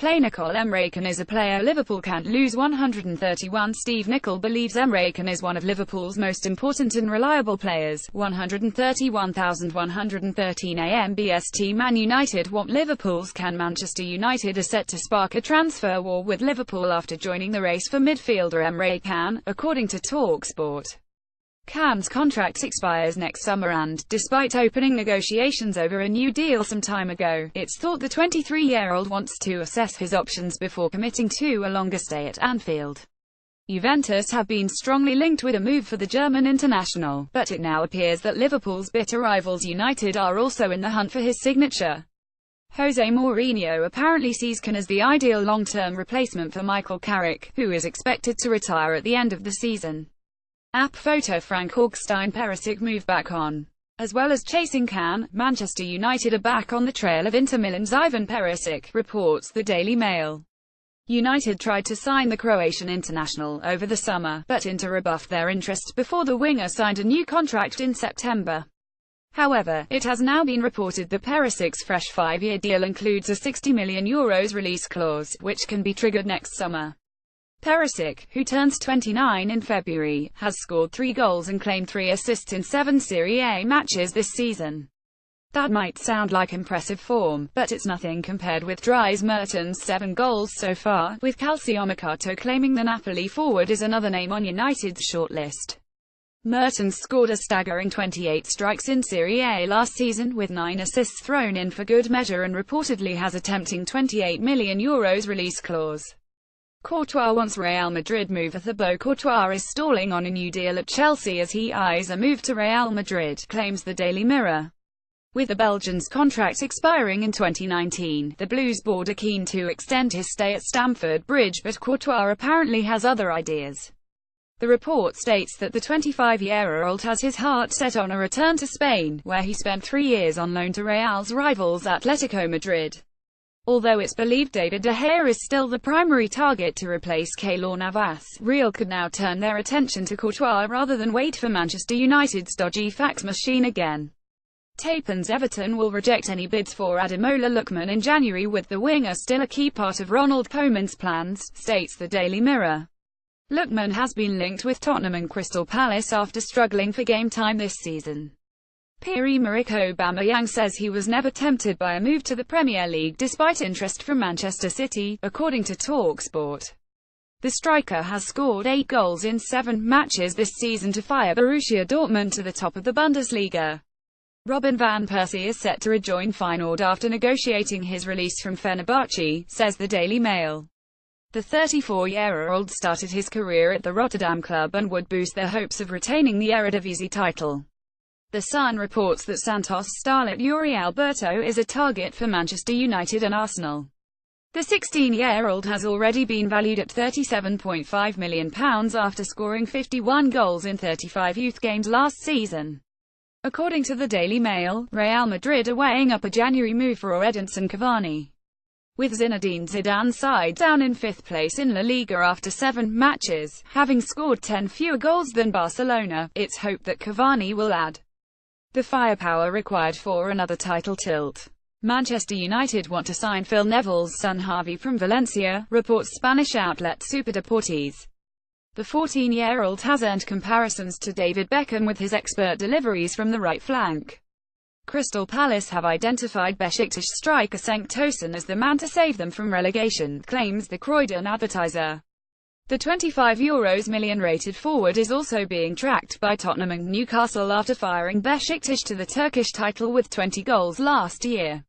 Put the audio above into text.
Nicole Emre Can is a player Liverpool can't lose. 131 Steve Nicol believes Emre Can is one of Liverpool's most important and reliable players. 131,113 AM BST. Man United want Liverpool's Can. Manchester United are set to spark a transfer war with Liverpool after joining the race for midfielder Emre Can, according to TalkSport. Can's contract expires next summer and, despite opening negotiations over a new deal some time ago, it's thought the 23-year-old wants to assess his options before committing to a longer stay at Anfield. Juventus have been strongly linked with a move for the German international, but it now appears that Liverpool's bitter rivals United are also in the hunt for his signature. Jose Mourinho apparently sees Can as the ideal long-term replacement for Michael Carrick, who is expected to retire at the end of the season. App photo Frank Augustin Perisic move back on. As well as chasing Can, Manchester United are back on the trail of Inter Milan's Ivan Perisic, reports the Daily Mail. United tried to sign the Croatian international over the summer, but Inter rebuffed their interest before the winger signed a new contract in September. However, it has now been reported that Perisic's fresh 5-year deal includes a €60 million release clause, which can be triggered next summer. Perisic, who turns 29 in February, has scored 3 goals and claimed 3 assists in 7 Serie A matches this season. That might sound like impressive form, but it's nothing compared with Dries Mertens' 7 goals so far, with Calciomercato claiming the Napoli forward is another name on United's shortlist. Mertens scored a staggering 28 strikes in Serie A last season, with 9 assists thrown in for good measure, and reportedly has a tempting €28 million release clause. Courtois wants Real Madrid move. Thibaut Courtois is stalling on a new deal at Chelsea as he eyes a move to Real Madrid, claims the Daily Mirror. With the Belgian's contract expiring in 2019, the Blues board are keen to extend his stay at Stamford Bridge, but Courtois apparently has other ideas. The report states that the 25-year-old has his heart set on a return to Spain, where he spent 3 years on loan to Real's rivals Atletico Madrid. Although it's believed David De Gea is still the primary target to replace Keylor Navas, Real could now turn their attention to Courtois rather than wait for Manchester United's dodgy fax machine again. Tapen's Everton will reject any bids for Ademola Lookman in January, with the winger still a key part of Ronald Koeman's plans, states the Daily Mirror. Lookman has been linked with Tottenham and Crystal Palace after struggling for game time this season. Pierre-Emerick Aubameyang says he was never tempted by a move to the Premier League despite interest from Manchester City, according to TalkSport. The striker has scored 8 goals in 7 matches this season to fire Borussia Dortmund to the top of the Bundesliga. Robin van Persie is set to rejoin Feyenoord after negotiating his release from Fenerbahce, says the Daily Mail. The 34-year-old started his career at the Rotterdam club and would boost their hopes of retaining the Eredivisie title. The Sun reports that Santos starlet Yuri Alberto is a target for Manchester United and Arsenal. The 16-year-old has already been valued at £37.5 million after scoring 51 goals in 35 youth games last season. According to the Daily Mail, Real Madrid are weighing up a January move for Edinson Cavani. With Zinedine Zidane's side down in 5th place in La Liga after 7 matches, having scored 10 fewer goals than Barcelona, it's hoped that Cavani will add the firepower required for another title tilt. Manchester United want to sign Phil Neville's son Harvey from Valencia, reports Spanish outlet Superdeportes. The 14-year-old has earned comparisons to David Beckham with his expert deliveries from the right flank. Crystal Palace have identified Besiktas striker Cenk Tosun as the man to save them from relegation, claims the Croydon Advertiser. The €25 million rated forward is also being tracked by Tottenham and Newcastle after firing Besiktas to the Turkish title with 20 goals last year.